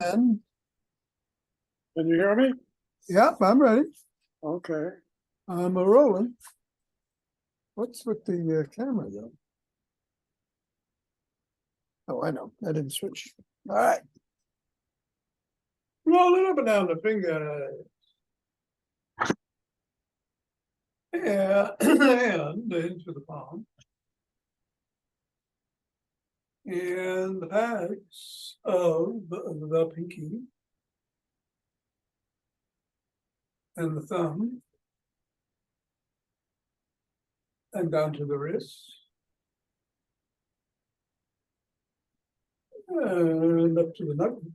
And Can you hear me? yep, I'm ready. Okay. I'm a rolling. What's with the camera though? Oh, I know. I didn't switch. All right. Roll it up and down the finger. Yeah, and into the palm. And the pads of the pinky and the thumb. And down to the wrist. And up to the knuckle.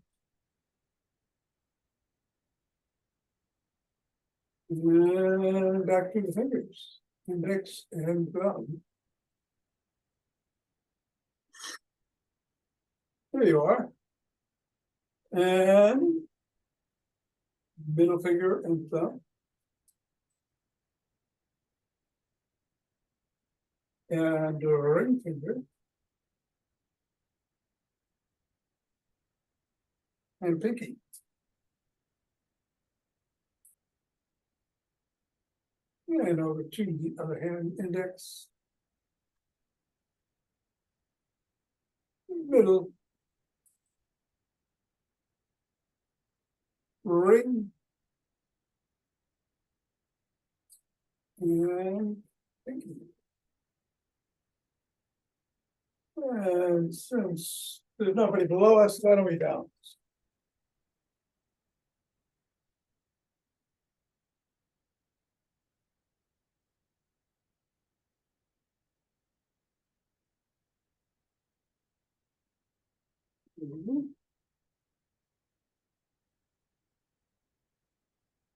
And back to the fingers, index and thumb. There you are. And middle finger and thumb. And ring finger. And pinky. And over to the other hand, index. Middle. Ring. And pinky. And since there's nobody below us, why don't we balance?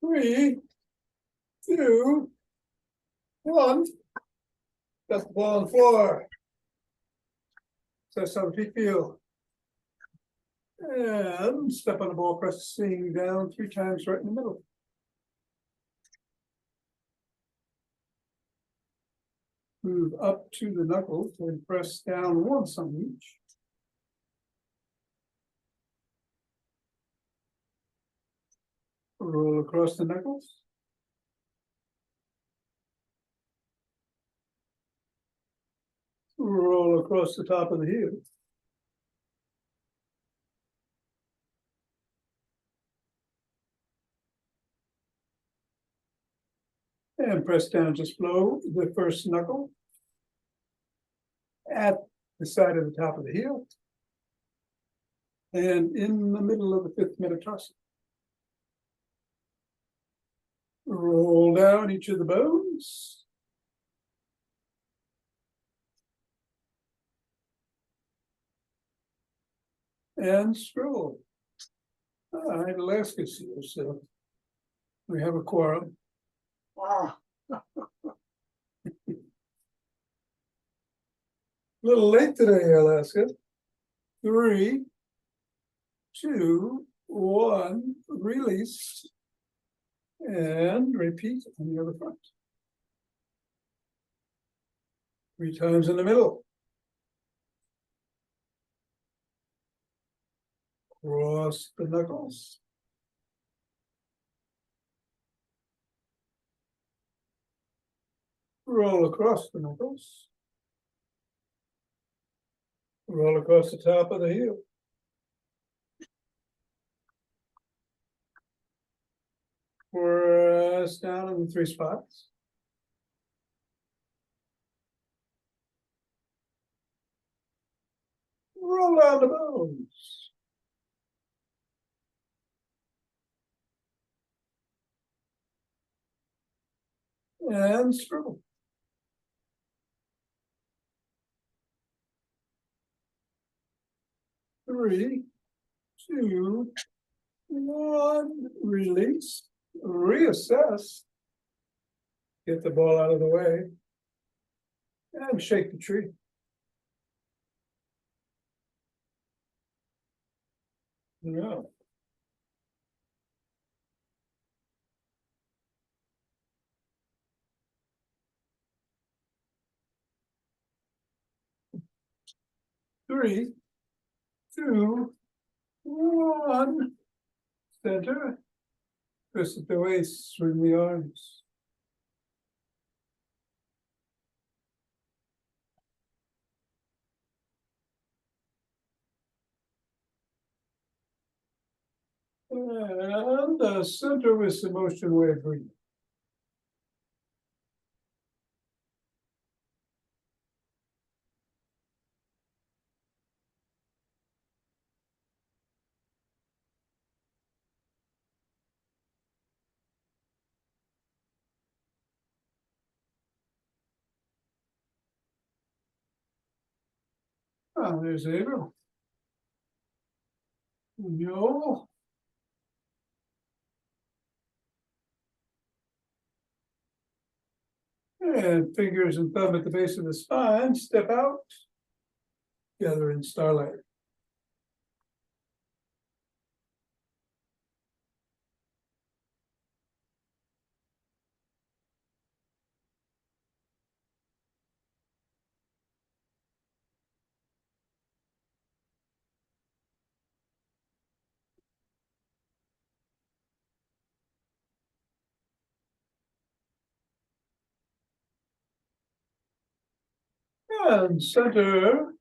Three, two, one. That's the ball on the floor. So some feet feel. And step on the ball, pressing down 3 times right in the middle. Move up to the knuckles and press down once on each. Roll across the knuckles. Roll across the top of the heel. And press down just below the first knuckle. At the side of the top of the heel. And in the middle of the 5th metatarsal. Roll down each of the bones. And scroll. All right, Alaska's here, so we have a quorum. Wow. A little late today, Alaska. 3, 2, 1, release. And repeat on the other front. 3 times in the middle. Cross the knuckles. Roll across the knuckles. Roll across the top of the heel. Press down in 3 spots. Roll down the bones. And scribble. 3, 2, 1, release, reassess, get the ball out of the way, and shake the tree. Yeah. Three, two, 1, center, twist at the waist, swing the arms. And the center with the motion wave breathing. Oh, there's April. No. And fingers and thumb at the base of the spine, step out. Gather in starlight. And center.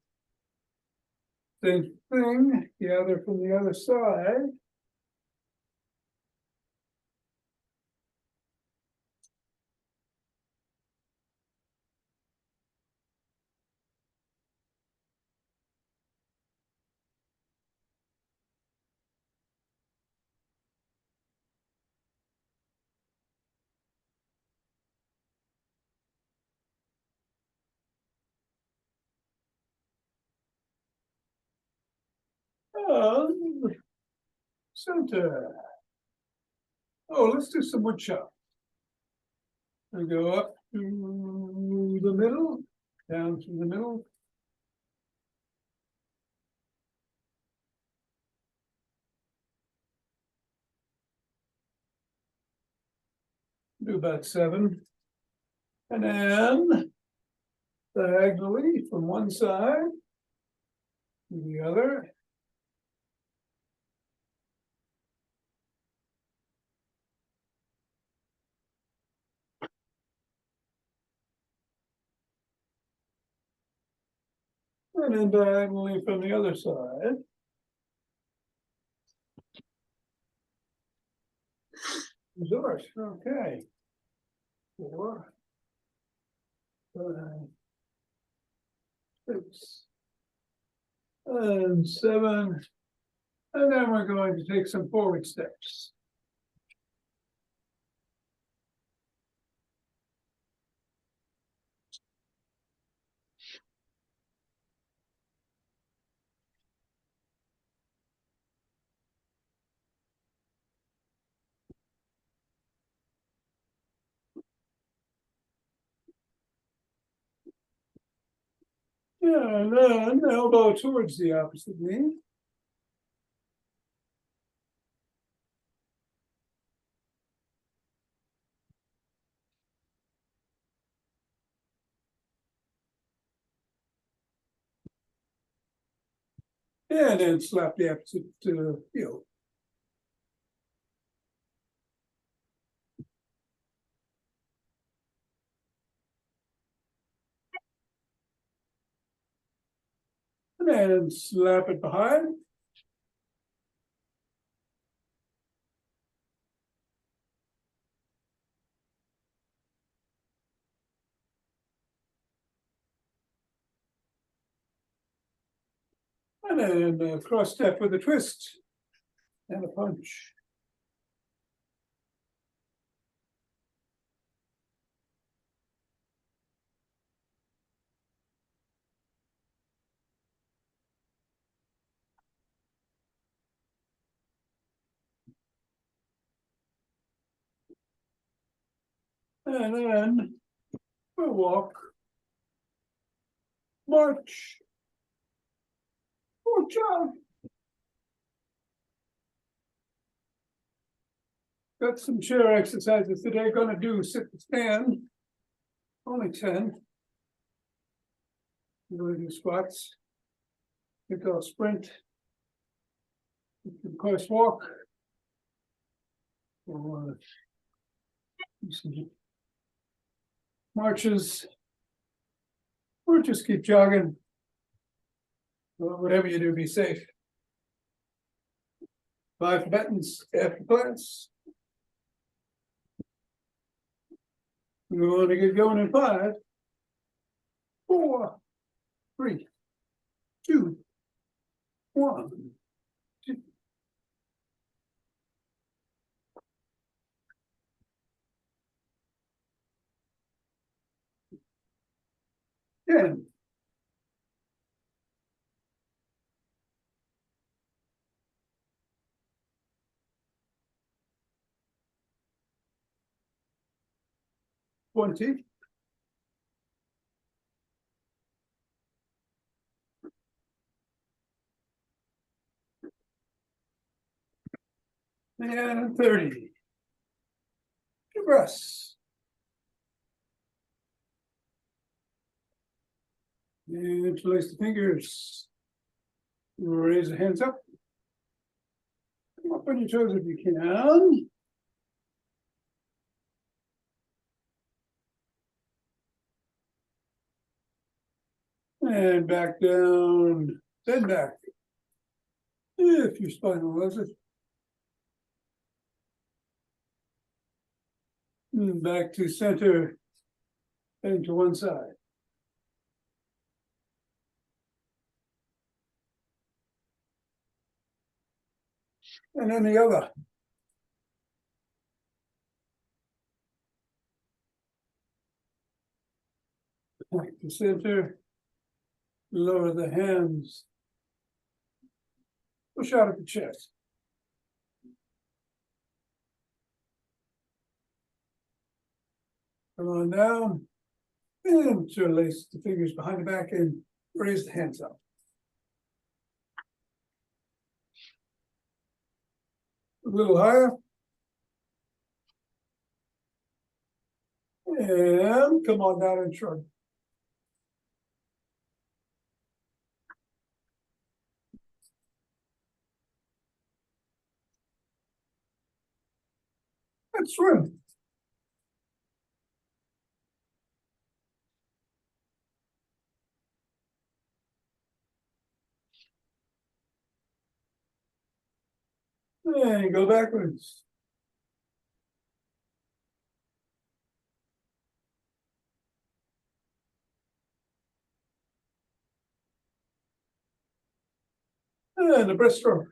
Same thing, gather from the other side. And center. Oh, let's do some wood chop. We go up to the middle, down through the middle. Do about 7. And then diagonally from one side to the other. And then diagonally from the other side. Resort, okay. 4, 5, 6, and 7. And then we're going to take some forward steps. Yeah, and then elbow towards the opposite knee. And then slap the opposite heel. And then slap it behind. And then cross step with a twist and a punch. And then we'll walk, march, or jump. Got some chair exercises today. Gonna do sit to stand. Only 10. We're gonna do squats. Think I'll sprint. Of course, walk. Or some marches. Or just keep jogging. Or whatever you do, be safe. Bye, Tibetans, after class. We want to get going in 5, 4, 3, 2, 1. 10. $20. And 30. Deep breaths. And interlace the fingers. Raise the hands up. Come up on your toes if you can. And back down, then back. If your spine allows it. And back to center and to one side. And then the other. Back to center. Lower the hands. Push out of the chest. Come on down. Interlace the fingers behind the back and raise the hands up. A little higher. And come on down and shrug. Let's swim. And go backwards. And a breaststroke.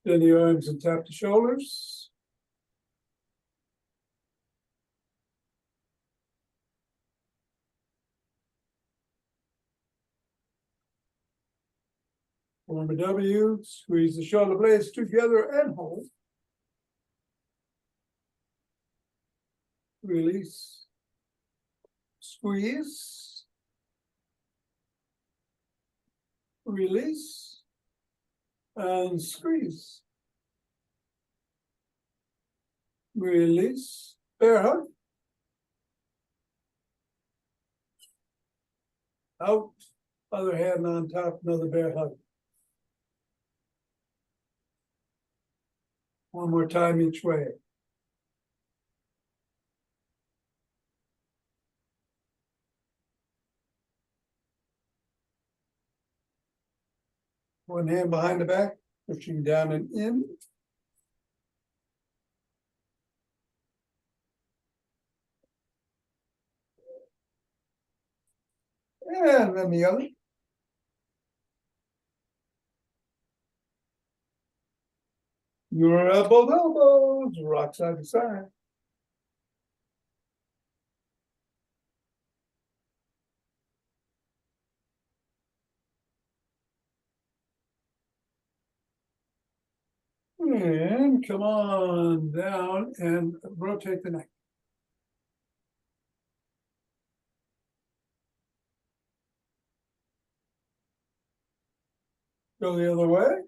Bend the arms and tap the shoulders. Form a W, squeeze the shoulder blades together and hold. Release. Squeeze. Release. And squeeze. Release. Bear hug. Out. Other hand on top, another bear hug. One more time each way. One hand behind the back, pushing down and in. And then the other. Your elbows, rock side to side. And come on down and rotate the neck. Go the other way.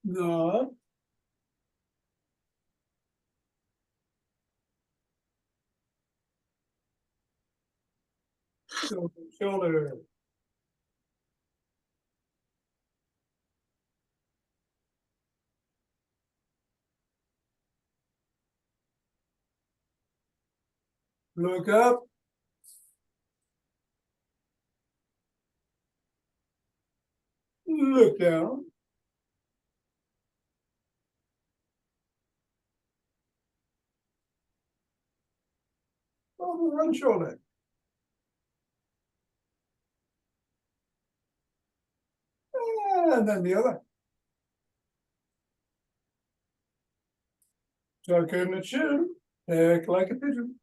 No. Shoulder. Look up. Look down. Over one shoulder. And then the other. Tuck in the chin. Act like a pigeon.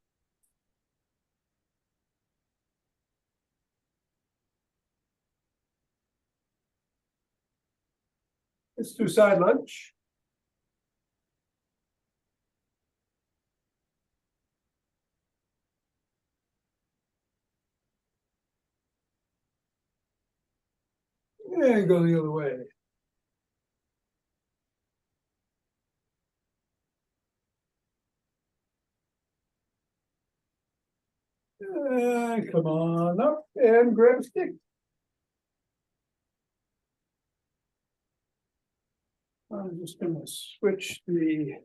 Let's do side lunge. And go the other way. And come on up and grab a stick. I'm just going to switch the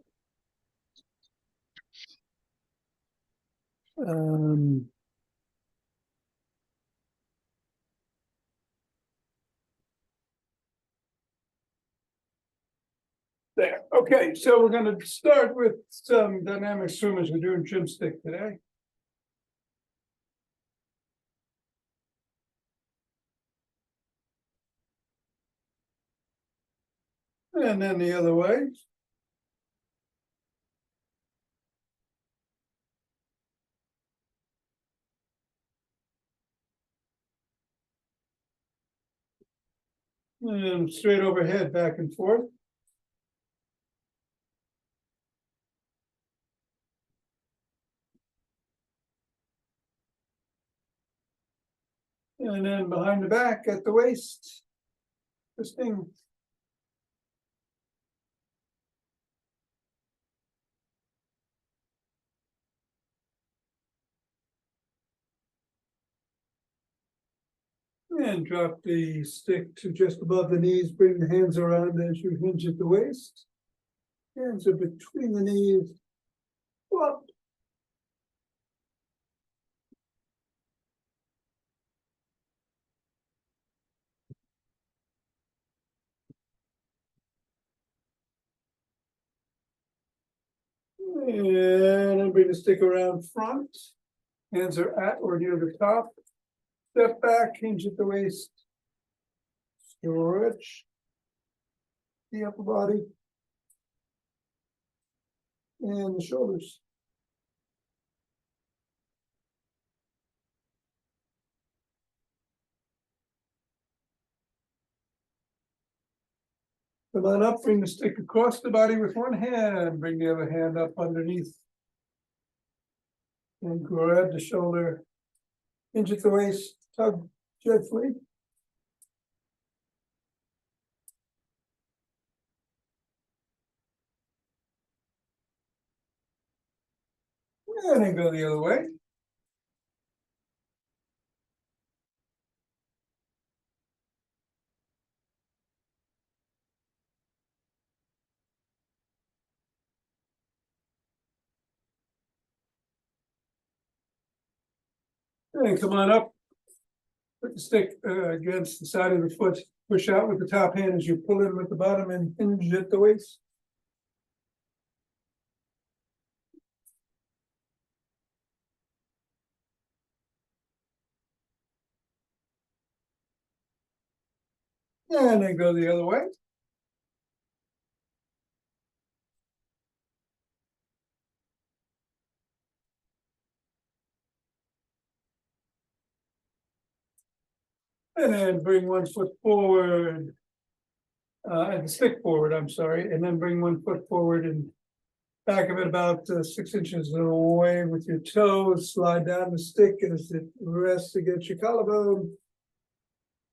there. Okay, so we're going to start with some dynamic swimmers. We're doing GymStick today. And then the other way. And straight overhead, back and forth. And then behind the back at the waist. Twisting. And drop the stick to just above the knees. Bring the hands around as you hinge at the waist. Hands are between the knees. Up. And then bring the stick around front. Hands are at or near the top. Step back, hinge at the waist. Stretch the upper body and the shoulders. Come on up, bring the stick across the body with one hand, bring the other hand up underneath. And grab the shoulder, hinge at the waist, tug gently. And then go the other way. And come on up. Put the stick against the side of the foot. Push out with the top hand as you pull in with the bottom and hinge at the waist. And then go the other way. And then bring one foot forward. And stick forward, I'm sorry. And then bring one foot forward and back of it about 6 inches away with your toes. Slide down the stick as it rests against your collarbone.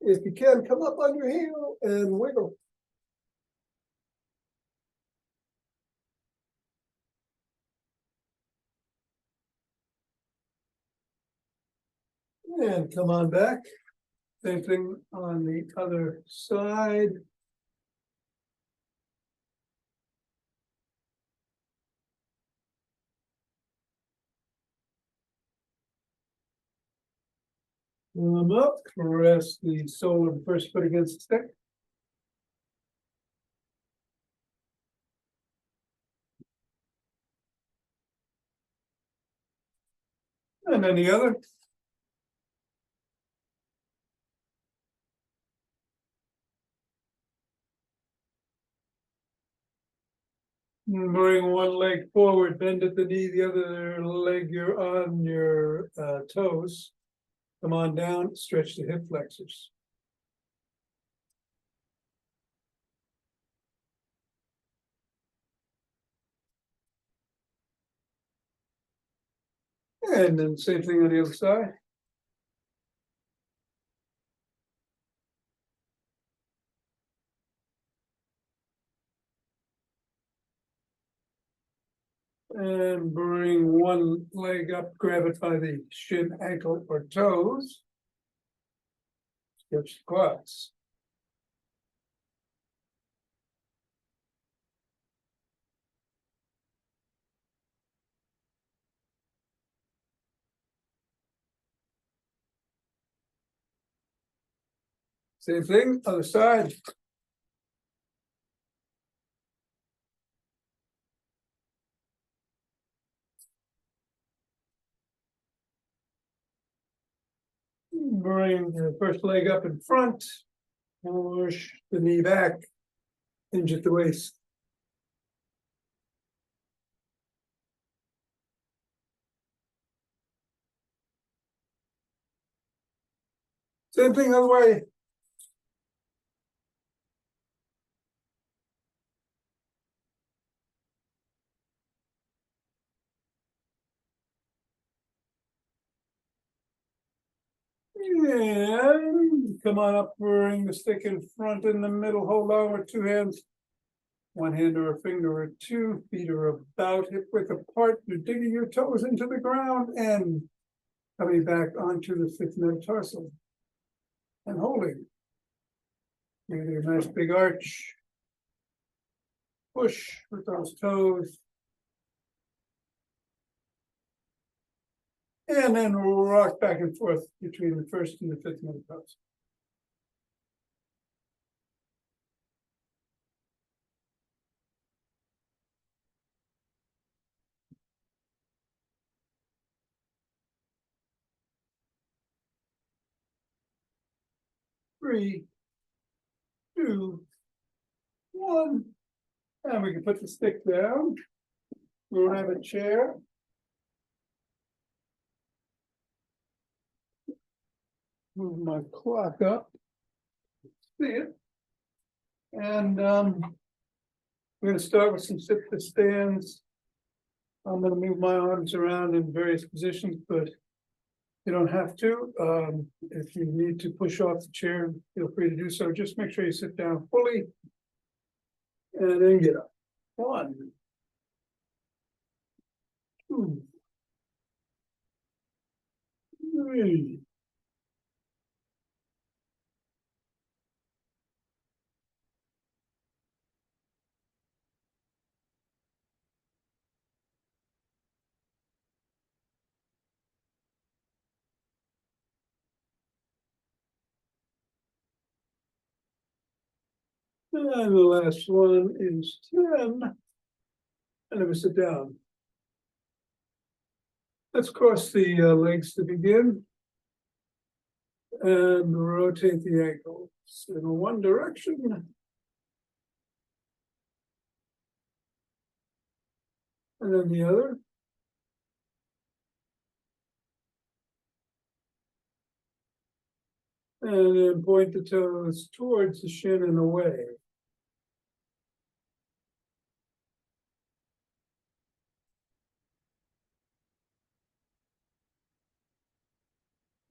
If you can, come up on your heel and wiggle. And come on back. Same thing on the other side. Warm up, press the sole of the first foot against the stick. And then the other. Bring one leg forward, bend at the knee, the other leg you're on your toes. Come on down, stretch the hip flexors. And then same thing on the other side. And bring one leg up, grab it by the shin, ankle, or toes. Stretch the quads. Same thing, other side. Bring the first leg up in front, push the knee back, hinge at the waist. Same thing other way. And come on up, bring the stick in front in the middle, hold on with two hands. One hand or a finger or two, feet are about hip width apart. You're digging your toes into the ground and coming back onto the fifth metatarsal. And holding. Maybe a nice big arch. Push with those toes. And then rock back and forth between the first and the fifth metatarsal. Three, two, one. And we can put the stick down. We'll have a chair. Move my clock up. See it. And we're going to start with some sit to stands. I'm going to move my arms around in various positions, but you don't have to. If you need to push off the chair, feel free to do so. Just make sure you sit down fully and then get up. 1, 2, 3. And the last one is 10. And then we sit down. Let's cross the legs to begin. And rotate the ankles in one direction. And then the other. And then point the toes towards the shin and away.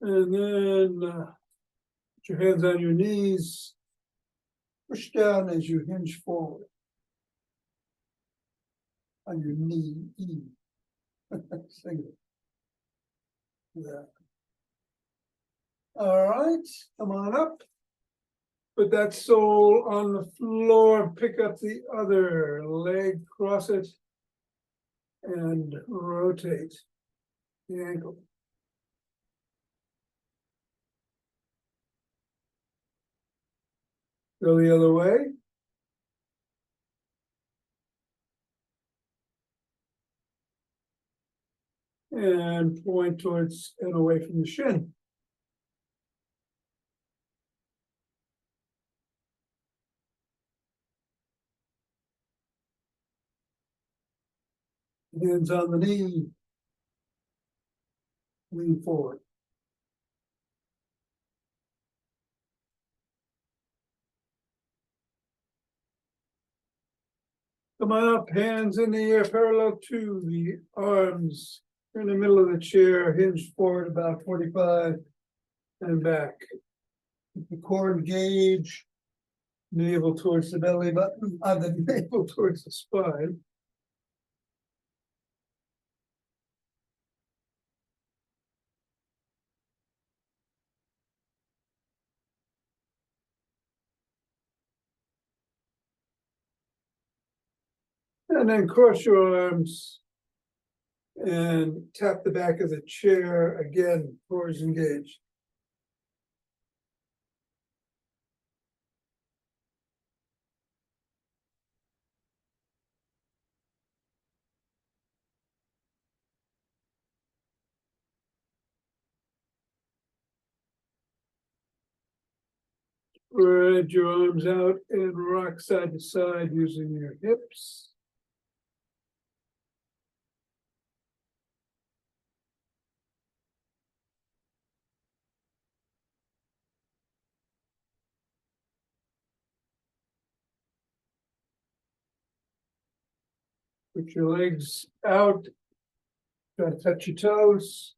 And then put your hands on your knees. Push down as you hinge forward. On your knee. Single. Yeah. All right, come on up. Put that sole on the floor, pick up the other leg, cross it, and rotate the ankle. Go the other way. And point towards and away from the shin. Hands on the knee. Lean forward. Come on up, hands in the air, parallel to the arms. In the middle of the chair, hinge forward about 45 and back. Keep the core engaged, navel towards the belly button, the navel towards the spine. And then cross your arms and tap the back of the chair again, core is engaged. Spread your arms out and rock side to side using your hips. Put your legs out. Try to touch your toes.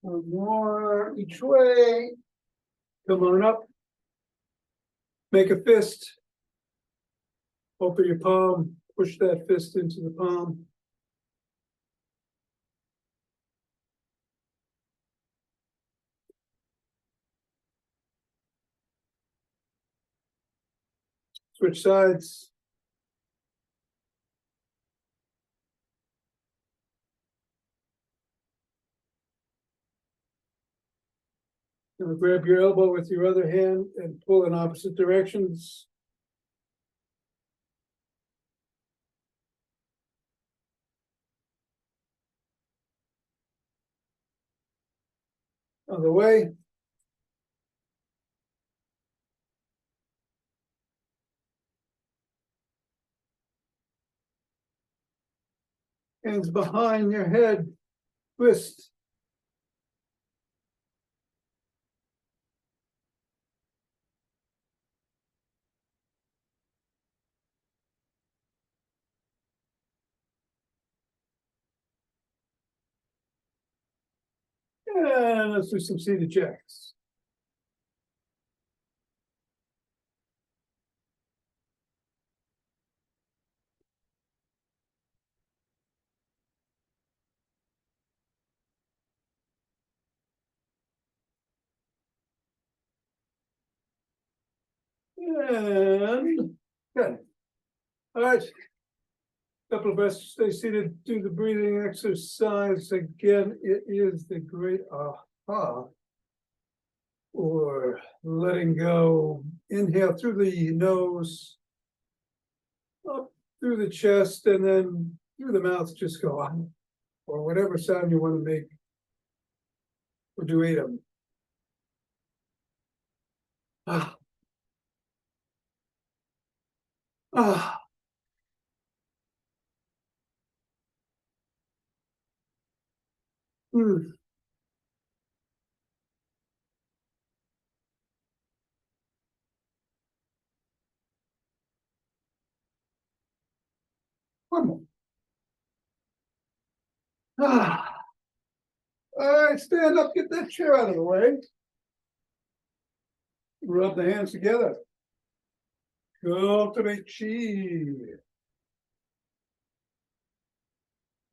One more each way. Come on up. Make a fist. Open your palm. Push that fist into the palm. Switch sides. Now grab your elbow with your other hand and pull in opposite directions. Other way. Hands behind your head. Twist. And let's do some seated jacks. And good. All right. Couple of us stay seated, do the breathing exercise. Again, it is the great aha, or letting go. Inhale through the nose, up through the chest, and then through the mouth, just go on, or whatever sound you want to make. Or do 8 of them. Ah. Ah. Mm. One more. Ah. All right, stand up, get that chair out of the way. Rub the hands together. Cultivate chi.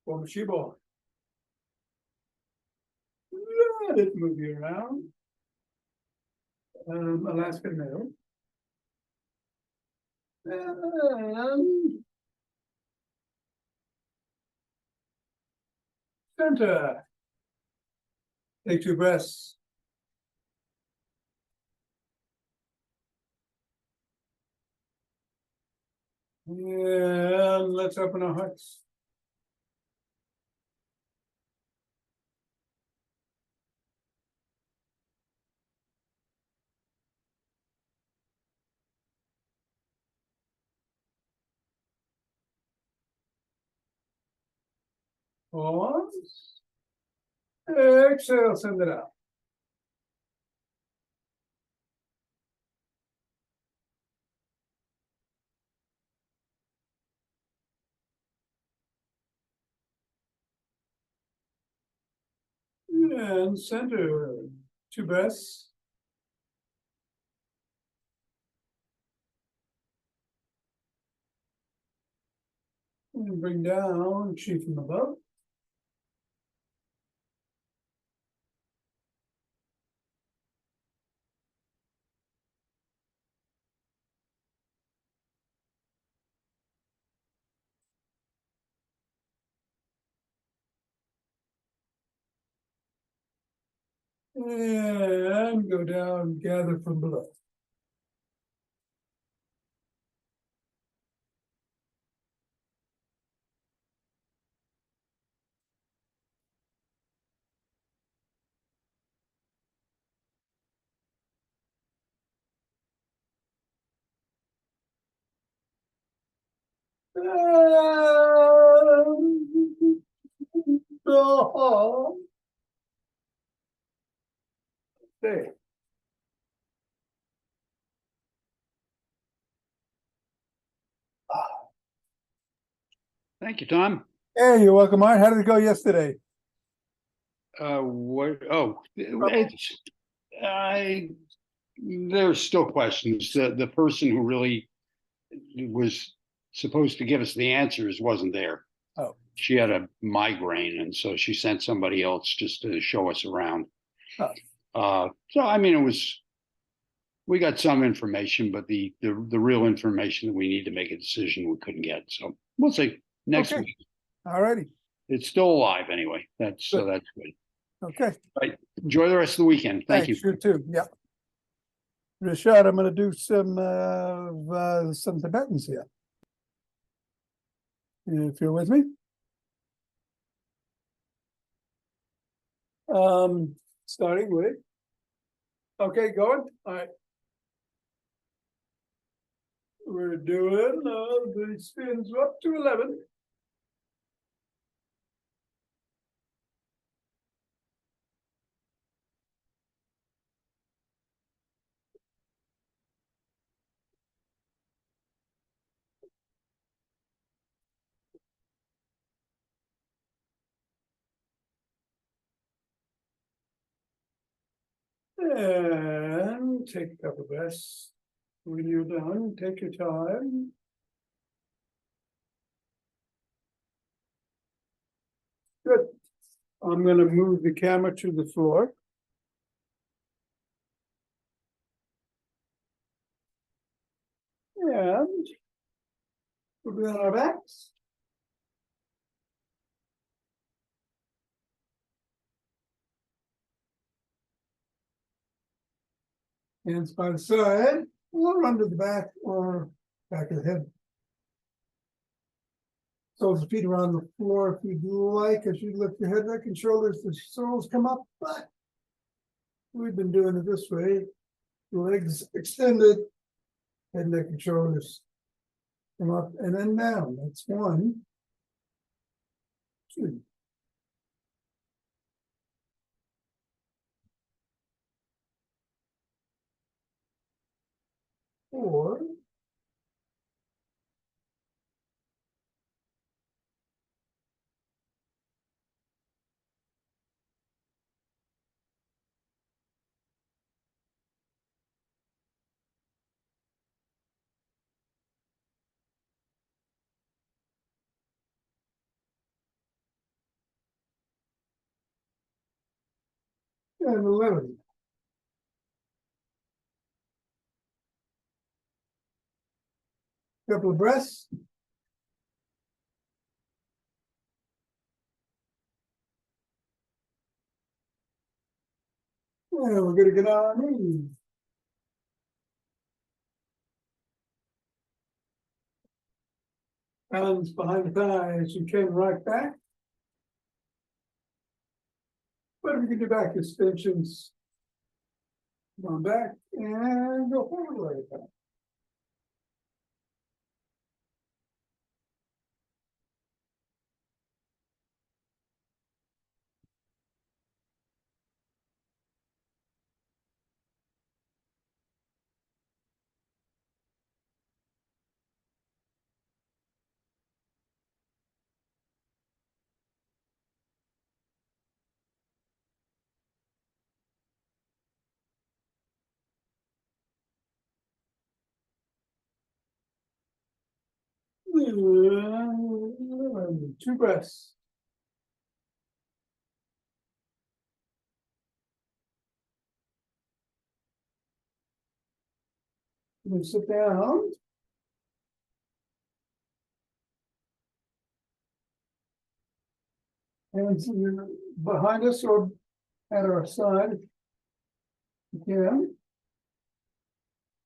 Form a chi ball. Let it move you around. Alaskan nail. And center. Take 2 breaths. And let's open our hearts. Pause. Exhale, send it out. And center. 2 breaths. And bring down chi from above. And go down, gather from below. Oh, there. Thank you, Tom. Hey, you're welcome, Art. How did it go yesterday? There's still questions. The person who really was supposed to give us the answers wasn't there. Oh. She had a migraine, and so she sent somebody else just to show us around. So I mean, we got some information, but the real information that we need to make a decision we couldn't get. So we'll see next week. All righty. It's still alive anyway. That's good. Okay. Right. Enjoy the rest of the weekend. Thank you. You too. Yeah. Rashad, I'm going to do some Tibetans here. If you're with me. Starting with. Okay, going. All right. We're doing the spins up to 11. And take a couple breaths. When you're done, take your time. Good. I'm going to move the camera to the floor. And we'll be on our backs. Hands by the side, or under the back, or back of the head. So the feet are on the floor if you'd like. As you lift your head, neck, and shoulders, the soles come up, but we've been doing it this way. Legs extended, head, neck, and shoulders come up and then down. That's 1, 2. 4. And 11. Couple of breaths. And we're gonna get on our knees. Hands behind the thighs, you can rock back. But we can do back extensions. Come on back and go forward like that. Two breaths. You sit down. Hands behind us or at our side. Again.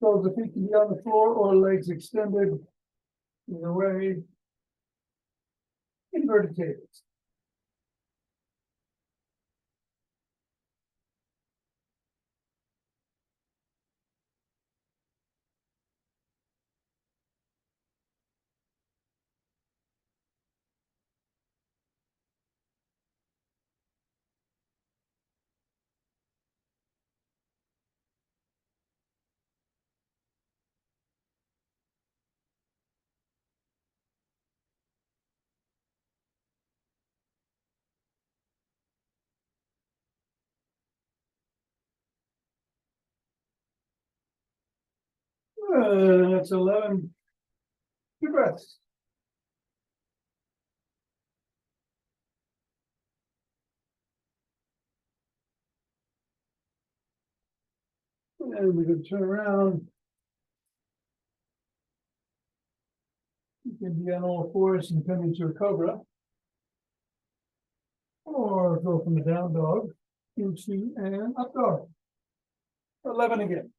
So the feet can be on the floor or legs extended. Either way. Inverted tables. That's 11. Two breaths. And we can turn around. You can be on all fours and come into a cobra. Or go from the down dog into an up dog. 11 again.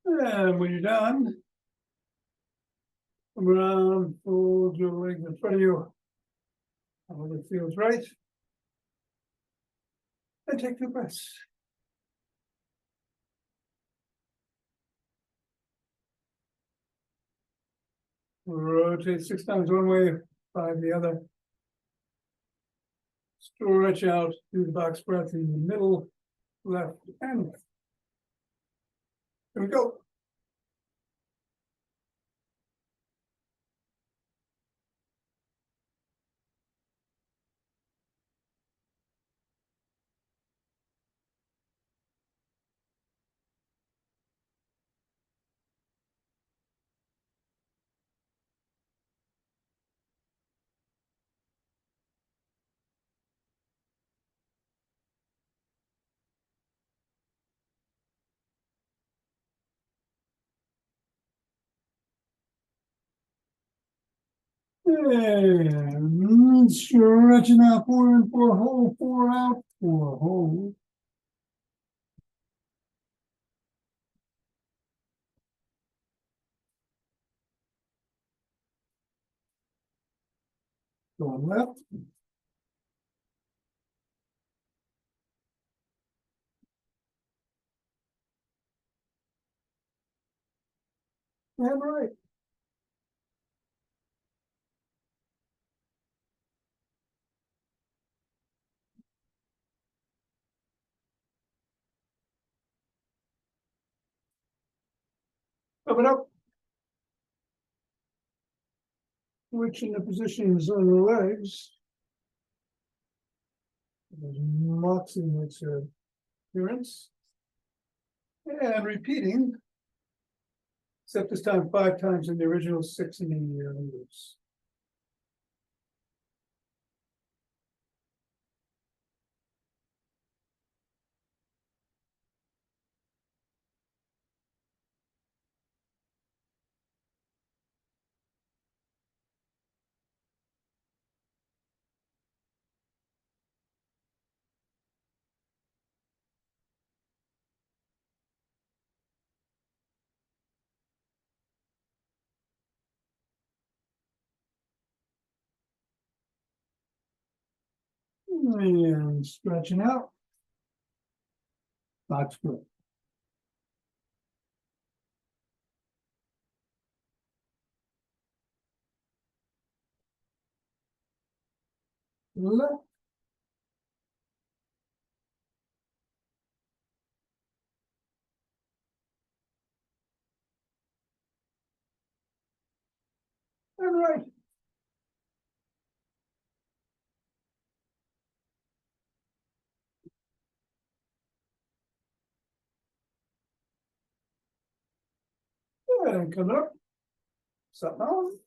And when you're done, come around, fold your legs in front of you. However it feels right. And take 2 breaths. Rotate 6 times one way, 5 the other. Stretch out, do the box breath in the middle, left, and left. Here we go. And stretching out, 4 in, 4 hold, 4 out, 4 hold. Going left. and right. Up and up. Switching the positions on the legs. As Moxie makes her appearance. And repeating. Except this time 5 times in the original 6 in the loops. And stretching out. That's good. Left. And right. And come up. Something else.